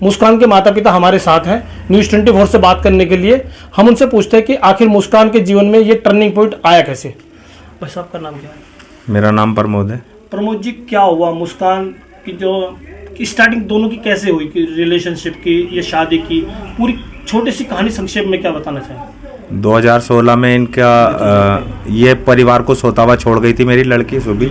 मुस्कान के माता पिता हमारे साथ हैं न्यूज़ 24 से बात करने के लिए। हम उनसे पूछते हैं कि आखिर मुस्कान के जीवन में ये टर्निंग पॉइंट आया कैसे। बस आपका नाम क्या है? मेरा नाम प्रमोद है। प्रमोद जी, क्या हुआ मुस्कान की जो स्टार्टिंग दोनों की कैसे हुई कि रिलेशनशिप की या शादी की, पूरी छोटी सी कहानी संक्षेप में क्या बताना चाहें? 2016 में इनका ये परिवार को सोता हुआ छोड़ गई थी मेरी लड़की सुबी,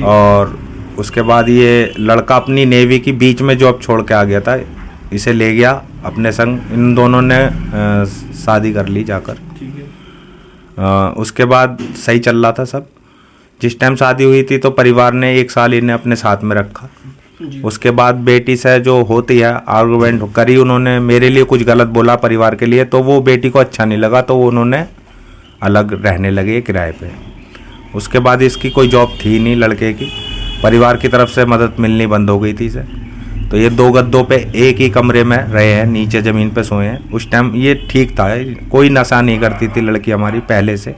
और उसके बाद ये लड़का अपनी नेवी की बीच में जॉब छोड़ के आ गया था, इसे ले गया अपने संग। इन दोनों ने शादी कर ली जाकर। उसके बाद सही चल रहा था सब। जिस टाइम शादी हुई थी तो परिवार ने 1 साल इन्हें अपने साथ में रखा। उसके बाद बेटी से जो होती है आर्गुमेंट करी, उन्होंने मेरे लिए कुछ गलत बोला परिवार के लिए, तो वो बेटी को अच्छा नहीं लगा, तो उन्होंने अलग रहने लगे किराए पे। उसके बाद इसकी कोई जॉब थी नहीं लड़के की, परिवार की तरफ से मदद मिलनी बंद हो गई थी इसे। तो ये 2 गद्दों पे एक ही कमरे में रहे हैं, नीचे ज़मीन पे सोए हैं। उस टाइम ये ठीक था, कोई नशा नहीं करती थी लड़की हमारी पहले से।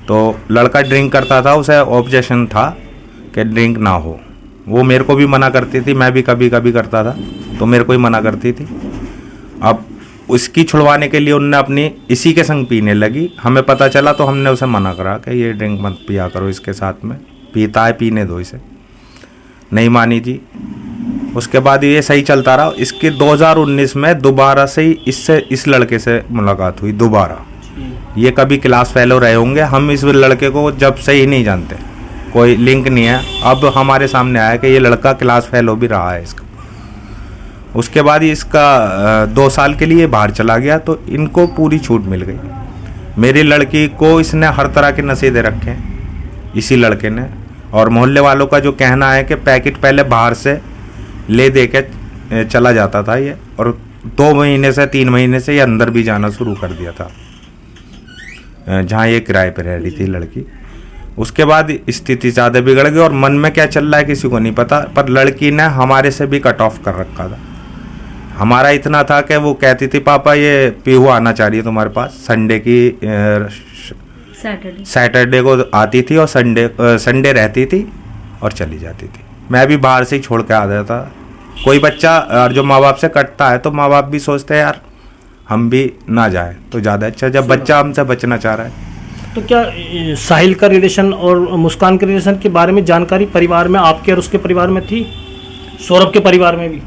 तो लड़का ड्रिंक करता था, उसे ऑब्जेक्शन था कि ड्रिंक ना हो। वो मेरे को भी मना करती थी, मैं भी कभी कभी करता था, तो मेरे को ही मना करती थी। अब उसकी छुड़वाने के लिए उनने अपनी इसी के संग पीने लगी। हमें पता चला तो हमने उसे मना करा कि ये ड्रिंक मत पिया करो इसके साथ में, पीता है पीने दो इसे। नहीं मानी जी। उसके बाद ये सही चलता रहा। इसके 2019 में दोबारा से ही इस लड़के से मुलाकात हुई दोबारा। ये कभी क्लास फेलो रहे होंगे, हम इस लड़के को जब से ही नहीं जानते, कोई लिंक नहीं है। अब हमारे सामने आया कि ये लड़का क्लास फेलो भी रहा है इसका। उसके बाद इसका 2 साल के लिए बाहर चला गया, तो इनको पूरी छूट मिल गई। मेरी लड़की को इसने हर तरह के नशे दे रखे हैं इसी लड़के ने। और मोहल्ले वालों का जो कहना है कि पैकेट पहले बाहर से ले दे के चला जाता था ये, और 2 महीने से 3 महीने से ये अंदर भी जाना शुरू कर दिया था जहाँ ये किराए पे रह रही थी लड़की। उसके बाद स्थिति ज़्यादा बिगड़ गई, और मन में क्या चल रहा है किसी को नहीं पता, पर लड़की ने हमारे से भी कट ऑफ कर रखा था। हमारा इतना था कि वो कहती थी पापा ये पीहू आना चाहिए तुम्हारे पास, संडे की सैटरडे को आती थी, और संडे रहती थी और चली जाती थी। मैं भी बाहर से ही छोड़ के आ जाता। कोई बच्चा और जो माँ बाप से कटता है तो माँ बाप भी सोचते हैं यार हम भी ना जाए तो ज़्यादा अच्छा, जब बच्चा हमसे बचना चाह रहा है। तो क्या साहिल का रिलेशन और मुस्कान के रिलेशन के बारे में जानकारी परिवार में आपके और उसके परिवार में थी? सौरभ के परिवार में भी?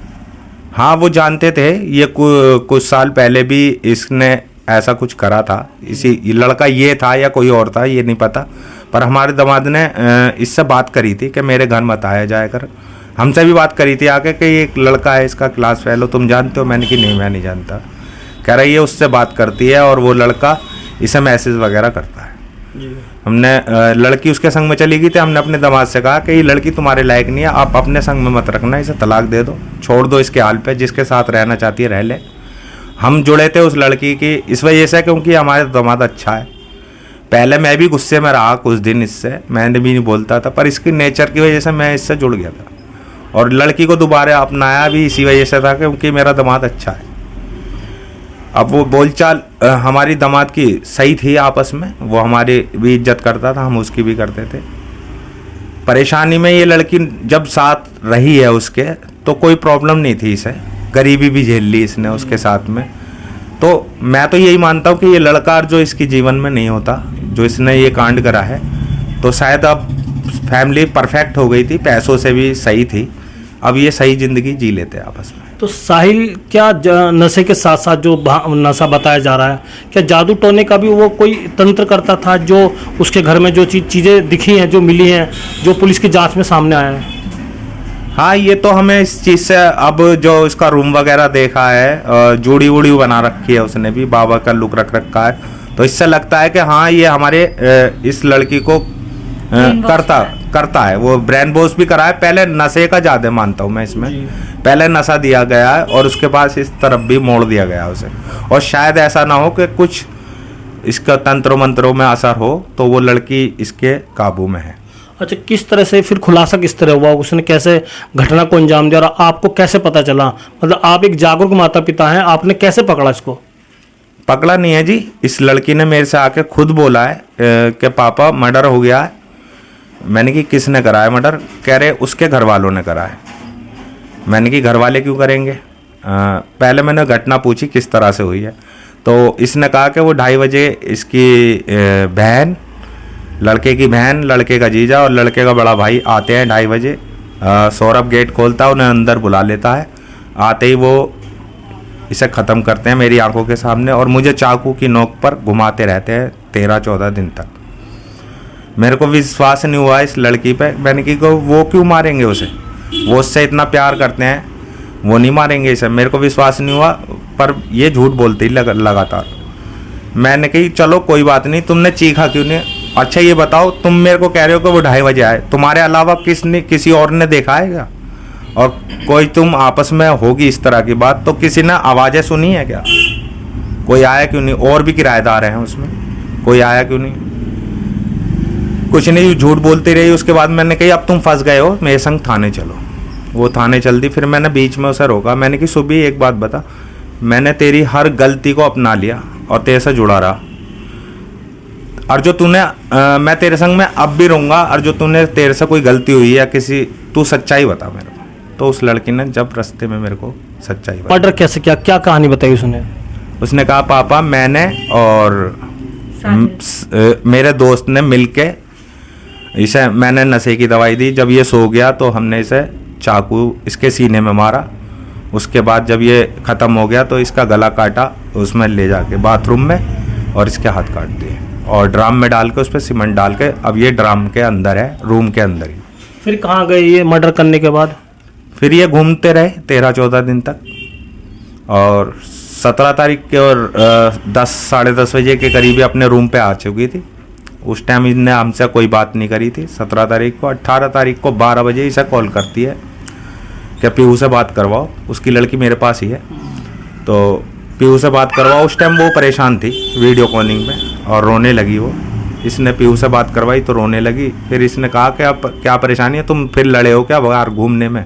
हाँ, वो जानते थे। ये कुछ साल पहले भी इसने ऐसा कुछ करा था। इसी लड़का ये था या कोई और था ये नहीं पता, पर हमारे दामाद ने इससे बात करी थी कि मेरे घर मत आया जाया कर। हमसे भी बात करी थी आके कि एक लड़का है इसका क्लास फेलो, तुम जानते हो? मैंने कि नहीं मैं नहीं जानता। कह रही है उससे बात करती है और वो लड़का इसे मैसेज वगैरह करता है। हमने लड़की उसके संग में चली गई थी। हमने अपने दामाद से कहा कि ये लड़की तुम्हारे लायक नहीं है, आप अपने संग में मत रखना, इसे तलाक दे दो, छोड़ दो इसके हाल पे, जिसके साथ रहना चाहती है रह ले। हम जुड़े थे उस लड़की की इस वजह से क्योंकि हमारे दामाद अच्छा है। पहले मैं भी गुस्से में रहा कुछ दिन इससे, मैंने भी नहीं बोलता था, पर इसकी नेचर की वजह से मैं इससे जुड़ गया था। और लड़की को दोबारा अपनाया भी इसी वजह से था क्योंकि मेरा दामाद अच्छा है। अब वो बोलचाल हमारी दामाद की सही थी आपस में, वो हमारी भी इज्जत करता था, हम उसकी भी करते थे। परेशानी में ये लड़की जब साथ रही है उसके तो कोई प्रॉब्लम नहीं थी इसे, गरीबी भी झेल ली इसने उसके साथ में। तो मैं तो यही मानता हूँ कि ये लड़का जो इसके जीवन में नहीं होता, जो इसने ये कांड करा है, तो शायद अब फैमिली परफेक्ट हो गई थी, पैसों से भी सही थी, अब ये सही ज़िंदगी जी लेते आपस में। तो साहिल क्या नशे के साथ साथ जो नशा बताया जा रहा है, क्या जादू टोने का भी वो कोई तंत्र करता था? जो उसके घर में जो चीज़ें दिखी हैं, जो मिली हैं, जो पुलिस की जांच में सामने आया है? हाँ, ये तो हमें इस चीज़ से, अब जो इसका रूम वगैरह देखा है, जूड़ी वूड़ी बना रखी है उसने भी, बाबा का लुक रख रखा है, तो इससे लगता है कि हाँ ये हमारे इस लड़की को करता है। वो ब्रेन वॉश भी करा है। पहले नशे का ज़्यादा मानता हूँ मैं इसमें, पहले नशा दिया गया है और उसके बाद इस तरफ भी मोड़ दिया गया उसे। और शायद ऐसा ना हो कि कुछ इसका तंत्रों मंत्रों में असर हो, तो वो लड़की इसके काबू में है। अच्छा, किस तरह से फिर खुलासा किस तरह हुआ, उसने कैसे घटना को अंजाम दिया और आपको कैसे पता चला? मतलब आप एक जागरूक माता पिता हैं, आपने कैसे पकड़ा इसको? पकड़ा नहीं है जी, इस लड़की ने मेरे से आके खुद बोला है कि पापा मर्डर हो गया है। मैंने कि किसने करा है मर्डर? कह रहे उसके घर वालों ने करा है। मैंने कि घर वाले क्यों करेंगे। पहले मैंने घटना पूछी किस तरह से हुई है, तो इसने कहा कि वो 2:30 बजे इसकी बहन, लड़के की बहन, लड़के का जीजा और लड़के का बड़ा भाई आते हैं 2:30 बजे। सौरभ गेट खोलता है, उन्हें अंदर बुला लेता है। आते ही वो इसे ख़त्म करते हैं मेरी आंखों के सामने और मुझे चाकू की नोक पर घुमाते रहते हैं 13-14 दिन तक। मेरे को विश्वास नहीं हुआ इस लड़की पे। मैंने कहा वो क्यों मारेंगे उसे, वो उससे इतना प्यार करते हैं, वो नहीं मारेंगे इसे। मेरे को विश्वास नहीं हुआ, पर ये झूठ बोलते ही लगातार। मैंने कही चलो कोई बात नहीं, तुमने चीखा क्यों नहीं। अच्छा ये बताओ, तुम मेरे को कह रहे हो कि वो 2:30 बजे आए, तुम्हारे अलावा किसी और ने देखा है क्या? और कोई तुम आपस में होगी इस तरह की बात, तो किसी ने आवाज़ें सुनी है क्या? कोई आया क्यों नहीं? और भी किराएदार हैं उसमें, कोई आया क्यों नहीं? कुछ नहीं, झूठ बोलती रही। उसके बाद मैंने कही अब तुम फंस गए हो, मेरे संग थाने चलो। वो थाने चल दी। फिर मैंने बीच में उसे रोका। मैंने कि सुबह एक बात बता, मैंने तेरी हर गलती को अपना लिया और तेरे से जुड़ा रहा, और जो तूने मैं तेरे संग में अब भी रहूँगा, और जो तेरे से कोई गलती हुई या तू सच्चाई बता मेरे को। तो उस लड़की ने जब रास्ते में मेरे को सच्चाई बताई। मर्डर कैसे किया, क्या कहानी बताई उसने? उसने कहा पापा मैंने और मेरे दोस्त ने मिलके इसे, मैंने नशे की दवाई दी। जब ये सो गया तो हमने इसे चाकू इसके सीने में मारा। उसके बाद जब ये ख़त्म हो गया तो इसका गला काटा, उसमें ले जाके बाथरूम में, और इसके हाथ काट दिए और ड्राम में डाल के उस पर सीमेंट डाल के, अब ये ड्राम के अंदर है, रूम के अंदर ही। फिर कहाँ गए ये मर्डर करने के बाद? फिर ये घूमते रहे 13-14 दिन तक, और 17 तारीख के और 10-साढ़े 10 बजे के करीब अपने रूम पे आ चुकी थी। उस टाइम इसने हमसे कोई बात नहीं करी थी। 17 तारीख को, 18 तारीख को 12 बजे इसे कॉल करती है कि पीहू से बात करवाओ। उसकी लड़की मेरे पास ही है, तो पीहू से बात करवाओ। उस टाइम वो परेशान थी वीडियो कॉलिंग में और रोने लगी वो। इसने पीहू से बात करवाई तो रोने लगी। फिर इसने कहा कि अब क्या परेशानी है, तुम फिर लड़े हो क्या बाहर घूमने में?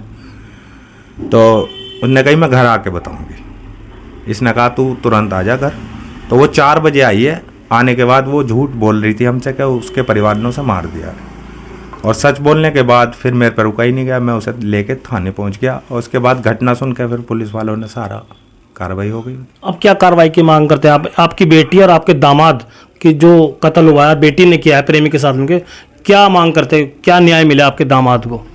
तो उसने कही मैं घर आके बताऊंगी। इसने कहा तू तुरंत आ जा घर। तो वो 4 बजे आई है। आने के बाद वो झूठ बोल रही थी हमसे कि उसके परिवार ने उसे मार दिया, और सच बोलने के बाद फिर मेरे पर रुका ही नहीं गया। मैं उसे लेके थाने पहुंच गया, और उसके बाद घटना सुन के फिर पुलिस वालों ने सारा कार्रवाई हो गई। अब क्या कार्रवाई की मांग करते हैं आप? आपकी बेटी और आपके दामाद की जो कत्ल हुआ है, बेटी ने किया है प्रेमी के साथ मिलकर, क्या मांग करते हैं? क्या न्याय मिला आपके दामाद को?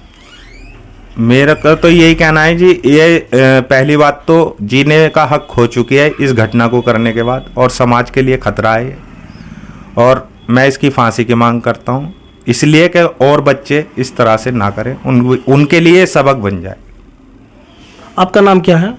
मेरा तो यही कहना है जी, ये पहली बात तो जीने का हक खो चुकी है इस घटना को करने के बाद, और समाज के लिए खतरा है ये। और मैं इसकी फांसी की मांग करता हूँ, इसलिए कि और बच्चे इस तरह से ना करें, उनके लिए सबक बन जाए। आपका नाम क्या है?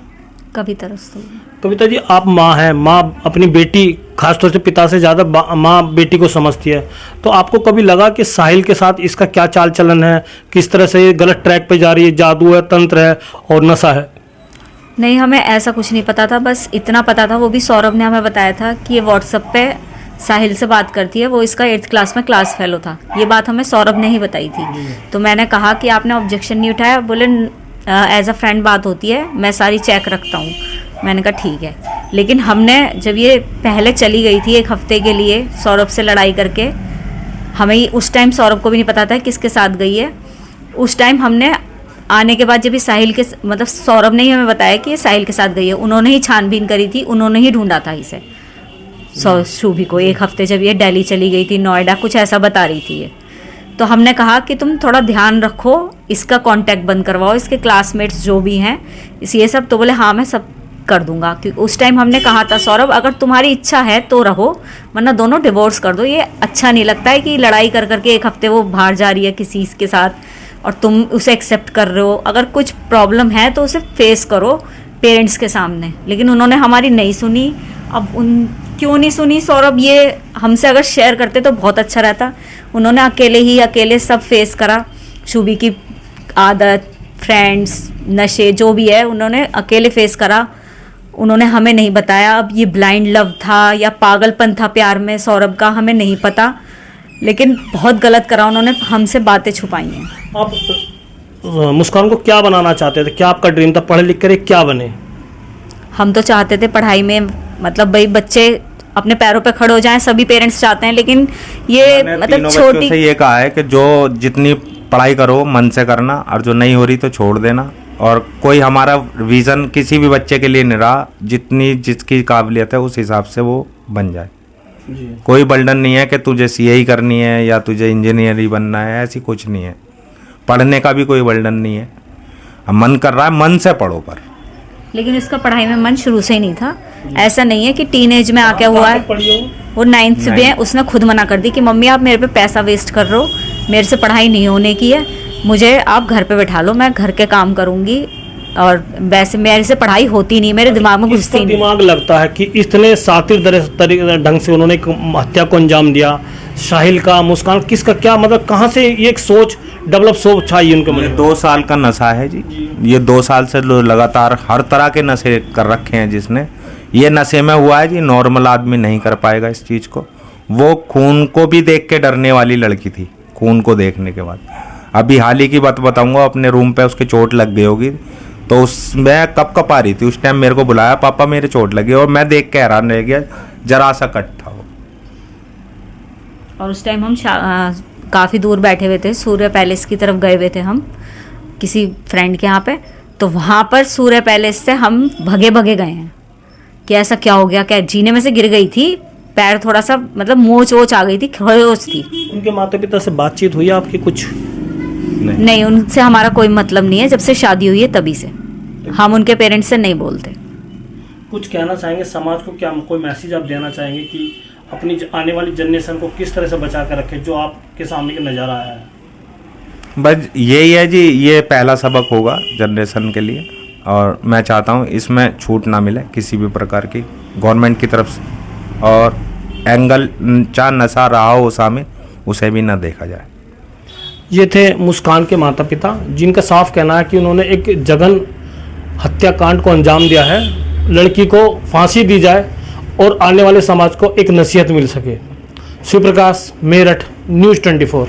कविता रस्तोगी। कविता जी, आप माँ हैं, माँ अपनी बेटी, खासतौर से पिता से ज़्यादा माँ बेटी को समझती है, तो आपको कभी लगा कि साहिल के साथ इसका क्या चाल चलन है, किस तरह से ये गलत ट्रैक पे जा रही है, जादू है, तंत्र है और नशा है? नहीं, हमें ऐसा कुछ नहीं पता था। बस इतना पता था, वो भी सौरभ ने हमें बताया था कि ये व्हाट्सएप पे साहिल से बात करती है। वो इसका 8th क्लास में क्लास फेलो था। ये बात हमें सौरभ ने ही बताई थी। तो मैंने कहा कि आपने ऑब्जेक्शन नहीं उठाया। बोले एज अ फ्रेंड बात होती है, मैं सारी चेक रखता हूँ। मैंने कहा ठीक है। लेकिन हमने जब ये पहले चली गई थी 1 हफ्ते के लिए सौरभ से लड़ाई करके, हमें उस टाइम सौरभ को भी नहीं पता था किसके साथ गई है। उस टाइम हमने आने के बाद जब ये साहिल के, मतलब सौरभ ने ही हमें बताया कि ये साहिल के साथ गई है। उन्होंने ही छानबीन करी थी, उन्होंने ही ढूंढा था इसे, शूभी को। 1 हफ्ते जब ये दिल्ली चली गई थी, नोएडा, कुछ ऐसा बता रही थी ये। तो हमने कहा कि तुम थोड़ा ध्यान रखो, इसका कांटेक्ट बंद करवाओ, इसके क्लासमेट्स जो भी हैं ये सब। तो बोले हाँ मैं सब कर दूंगा। क्योंकि उस टाइम हमने कहा था सौरभ अगर तुम्हारी इच्छा है तो रहो, वरना दोनों डिवोर्स कर दो। ये अच्छा नहीं लगता है कि लड़ाई कर करके 1 हफ्ते वो बाहर जा रही है किसी के साथ और तुम उसे एक्सेप्ट कर रहे हो। अगर कुछ प्रॉब्लम है तो उसे फेस करो पेरेंट्स के सामने। लेकिन उन्होंने हमारी नहीं सुनी। अब क्यों नहीं सुनी सौरभ, ये हमसे अगर शेयर करते तो बहुत अच्छा रहता। उन्होंने अकेले सब फेस करा। शुभी की आदत, फ्रेंड्स, नशे जो भी है उन्होंने अकेले फेस करा। उन्होंने हमें नहीं बताया। अब ये ब्लाइंड लव था या पागलपन था प्यार में सौरभ का, हमें नहीं पता। लेकिन बहुत गलत करा उन्होंने, हमसे बातें छुपाई हैं। आप मुस्कान को क्या बनाना चाहते थे? क्या आपका ड्रीम था? पढ़े लिख कर क्या बने? हम तो चाहते थे पढ़ाई में, मतलब भाई बच्चे अपने पैरों पे खड़े हो जाएं, सभी पेरेंट्स चाहते हैं। लेकिन ये मतलब छोटी से ये कहा है कि जो जितनी पढ़ाई करो मन से करना, और जो नहीं हो रही तो छोड़ देना। और कोई हमारा विज़न किसी भी बच्चे के लिए नहीं रहा, जितनी जिसकी काबिलियत है उस हिसाब से वो बन जाए। कोई बर्डन नहीं है कि तुझे सीए ही करनी है या तुझे इंजीनियर ही बनना है, ऐसी कुछ नहीं है। पढ़ने का भी कोई बर्डन नहीं है। अब मन कर रहा है, मन से पढ़ो पर। लेकिन उसका पढ़ाई में मन शुरू से ही नहीं था। ऐसा नहीं है कि टीनेज में आके हुआ है। वो 9th में है, उसने खुद मना कर दी कि मम्मी आप मेरे पे पैसा वेस्ट कर रहे हो, मेरे से पढ़ाई नहीं होने की है, मुझे आप घर पे बैठा लो, मैं घर के काम करूंगी। और वैसे मेरे से पढ़ाई होती नहीं, मेरे दिमाग में घुसती नहीं। दिमाग लगता है कि इतने सातिर ढंग से उन्होंने एक हत्या को अंजाम दिया। साहिल का, मुस्कान, किसका क्या मतलब, कहाँ से ये एक सोच डेवलप सोच आई उनके मन ये में? 2 साल का नशा है जी। ये 2 साल से लगातार हर तरह के नशे कर रखे हैं जिसने। ये नशे में हुआ है जी, नॉर्मल आदमी नहीं कर पाएगा इस चीज़ को। वो खून को भी देख के डरने वाली लड़की थी। खून को देखने के बाद अभी हाल ही की बात बताऊंगा, अपने रूम पे उसके चोट लग गई होगी, तो उसमें कप आ रही थी। उस टाइम मेरे को बुलाया, पापा मेरे चोट लगी, और मैं देख के हैरान रह गया, जरा सा कट था वो। और उस टाइम हम काफ़ी दूर बैठे हुए थे, सूर्य पैलेस की तरफ गए हुए थे हम किसी फ्रेंड के यहाँ पे। तो वहाँ पर सूर्य पैलेस से हम भगे गए हैं कि ऐसा क्या हो गया, क्या जीने में से गिर गई थी, पैर थोड़ा सा मतलब मोच वोच आ गई थी, खरोच थी। उनके माता पिता से बातचीत हुई आपकी कुछ? नहीं, उनसे हमारा कोई मतलब नहीं है। जब से शादी हुई है तभी से हम उनके पेरेंट्स से नहीं बोलते। कुछ कहना चाहेंगे समाज को, क्या कोई मैसेज आप देना चाहेंगे कि अपनी आने वाली जनरेशन को किस तरह से बचा कर रखे, जो आपके सामने का नज़ारा आया है? बस यही है जी, ये पहला सबक होगा जनरेशन के लिए, और मैं चाहता हूँ इसमें छूट ना मिले किसी भी प्रकार की गवर्नमेंट की तरफ से, और एंगल चाहे नशा रहा हो शामिल, उसे भी ना देखा जाए। ये थे मुस्कान के माता पिता, जिनका साफ कहना है कि उन्होंने एक जघन हत्याकांड को अंजाम दिया है। लड़की को फांसी दी जाए और आने वाले समाज को एक नसीहत मिल सके। शिवप्रकाश, मेरठ, न्यूज़ 24।